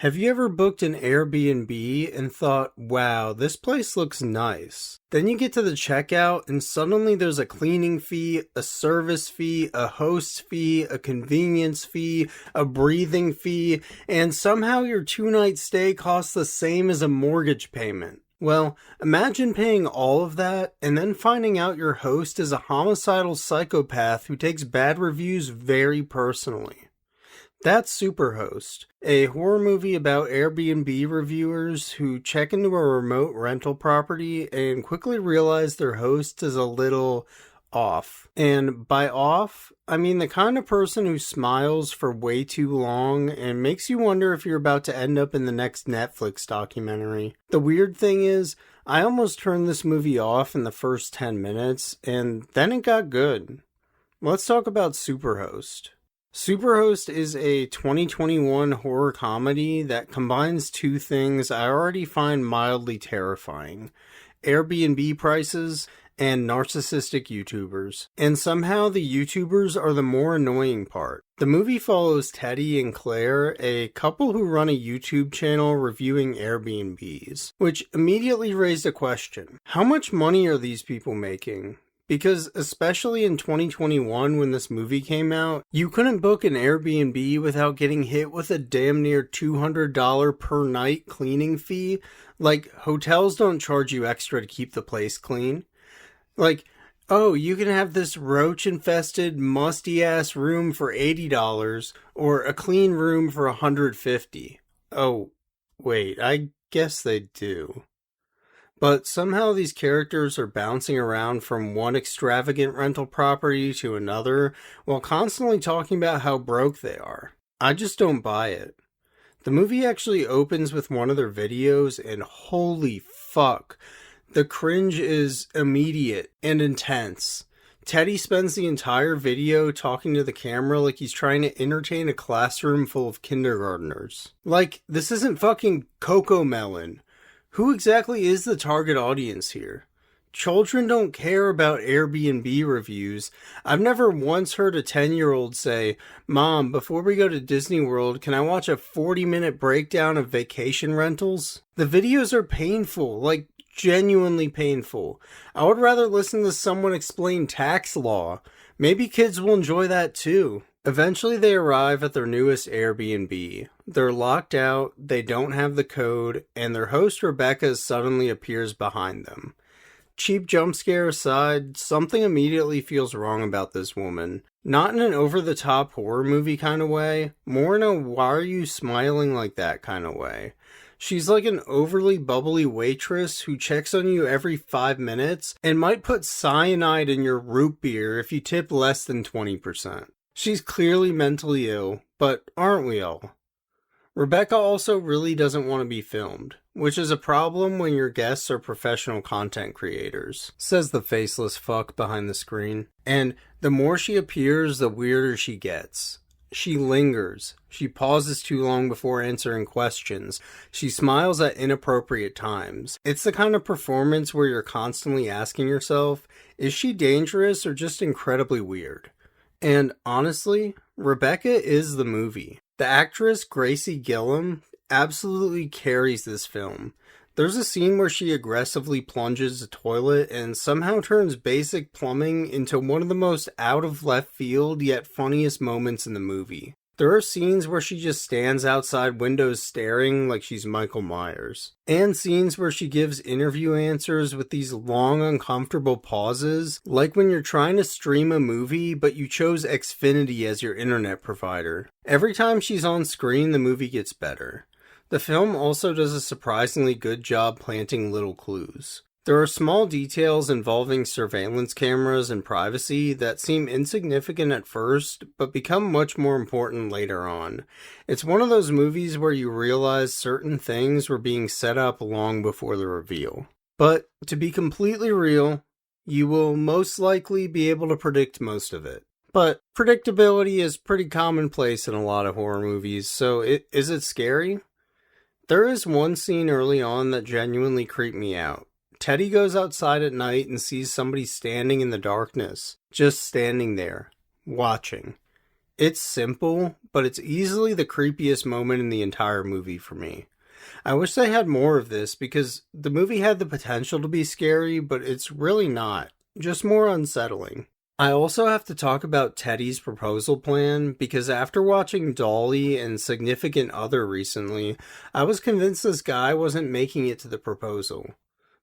Have you ever booked an Airbnb and thought, wow, this place looks nice? Then you get to the checkout and suddenly there's a cleaning fee, a service fee, a host fee, a convenience fee, a breathing fee, and somehow your 2-night stay costs the same as a mortgage payment. Well, imagine paying all of that and then finding out your host is a homicidal psychopath who takes bad reviews very personally. That's Superhost, a horror movie about Airbnb reviewers who check into a remote rental property and quickly realize their host is a little off. And by off, I mean the kind of person who smiles for way too long and makes you wonder if you're about to end up in the next Netflix documentary. The weird thing is, I almost turned this movie off in the first 10 minutes, and then it got good. Let's talk about Superhost. Superhost is a 2021 horror comedy that combines two things I already find mildly terrifying: Airbnb prices and narcissistic YouTubers. And somehow the YouTubers are the more annoying part. The movie follows Teddy and Claire, a couple who run a YouTube channel reviewing Airbnbs, which immediately raised a question. How much money are these people making? Because especially in 2021 when this movie came out, you couldn't book an Airbnb without getting hit with a damn near $200 per night cleaning fee. Like, hotels don't charge you extra to keep the place clean. Like, oh, you can have this roach-infested, musty-ass room for $80 or a clean room for $150. Oh, wait, I guess they do. But somehow these characters are bouncing around from one extravagant rental property to another while constantly talking about how broke they are. I just don't buy it. The movie actually opens with one of their videos and holy fuck, the cringe is immediate and intense. Teddy spends the entire video talking to the camera like he's trying to entertain a classroom full of kindergartners. Like, this isn't fucking Cocomelon. Who exactly is the target audience here? Children don't care about Airbnb reviews. I've never once heard a 10-year-old say, "Mom, before we go to Disney World, can I watch a 40-minute breakdown of vacation rentals?" The videos are painful, like genuinely painful. I would rather listen to someone explain tax law. Maybe kids will enjoy that too. Eventually they arrive at their newest Airbnb. They're locked out, they don't have the code, and their host Rebecca suddenly appears behind them. Cheap jump scare aside, something immediately feels wrong about this woman. Not in an over-the-top horror movie kind of way, more in a why are you smiling like that kind of way. She's like an overly bubbly waitress who checks on you every 5 minutes and might put cyanide in your root beer if you tip less than 20%. She's clearly mentally ill, but aren't we all? Rebecca also really doesn't want to be filmed, which is a problem when your guests are professional content creators, says the faceless fuck behind the screen. And the more she appears, the weirder she gets. She lingers. She pauses too long before answering questions. She smiles at inappropriate times. It's the kind of performance where you're constantly asking yourself, is she dangerous or just incredibly weird? And honestly, Rebecca is the movie. The actress Gracie Gillam absolutely carries this film. There's a scene where she aggressively plunges a toilet and somehow turns basic plumbing into one of the most out of left field yet funniest moments in the movie. There are scenes where she just stands outside windows staring like she's Michael Myers. And scenes where she gives interview answers with these long, uncomfortable pauses, like when you're trying to stream a movie but you chose Xfinity as your internet provider. Every time she's on screen, the movie gets better. The film also does a surprisingly good job planting little clues. There are small details involving surveillance cameras and privacy that seem insignificant at first, but become much more important later on. It's one of those movies where you realize certain things were being set up long before the reveal. But, to be completely real, you will most likely be able to predict most of it. But predictability is pretty commonplace in a lot of horror movies, so is it scary? There is one scene early on that genuinely creeped me out. Teddy goes outside at night and sees somebody standing in the darkness, just standing there, watching. It's simple, but it's easily the creepiest moment in the entire movie for me. I wish they had more of this because the movie had the potential to be scary, but it's really not. Just more unsettling. I also have to talk about Teddy's proposal plan because after watching Dolly and Significant Other recently, I was convinced this guy wasn't making it to the proposal.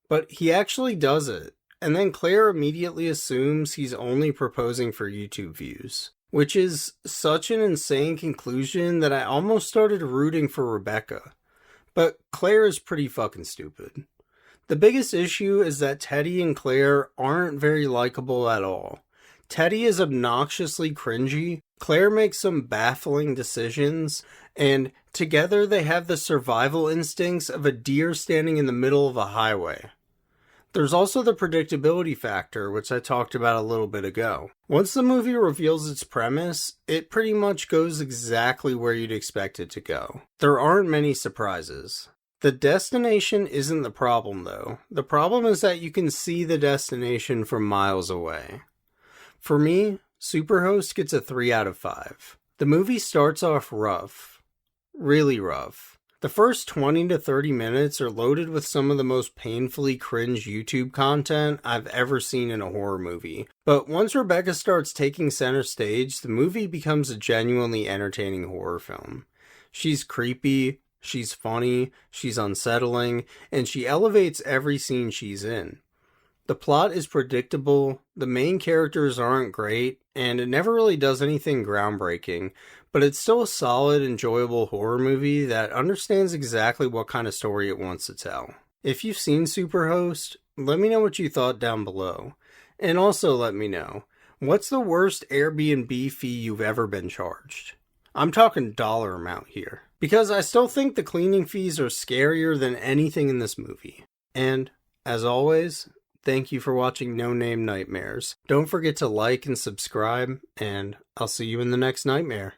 But he actually does it, and then Claire immediately assumes he's only proposing for YouTube views. Which is such an insane conclusion that I almost started rooting for Rebecca. But Claire is pretty fucking stupid. The biggest issue is that Teddy and Claire aren't very likable at all. Teddy is obnoxiously cringy, Claire makes some baffling decisions, and together they have the survival instincts of a deer standing in the middle of a highway. There's also the predictability factor, which I talked about a little bit ago. Once the movie reveals its premise, it pretty much goes exactly where you'd expect it to go. There aren't many surprises. The destination isn't the problem, though. The problem is that you can see the destination from miles away. For me, Superhost gets a 3 out of 5. The movie starts off rough. Really rough. The first 20 to 30 minutes are loaded with some of the most painfully cringe YouTube content I've ever seen in a horror movie. But once Rebecca starts taking center stage, the movie becomes a genuinely entertaining horror film. She's creepy, she's funny, she's unsettling, and she elevates every scene she's in. The plot is predictable, the main characters aren't great, and it never really does anything groundbreaking, but it's still a solid, enjoyable horror movie that understands exactly what kind of story it wants to tell. If you've seen Superhost, let me know what you thought down below. And also let me know, what's the worst Airbnb fee you've ever been charged? I'm talking dollar amount here. Because I still think the cleaning fees are scarier than anything in this movie. And, as always, thank you for watching No Name Nightmares. Don't forget to like and subscribe, and I'll see you in the next nightmare.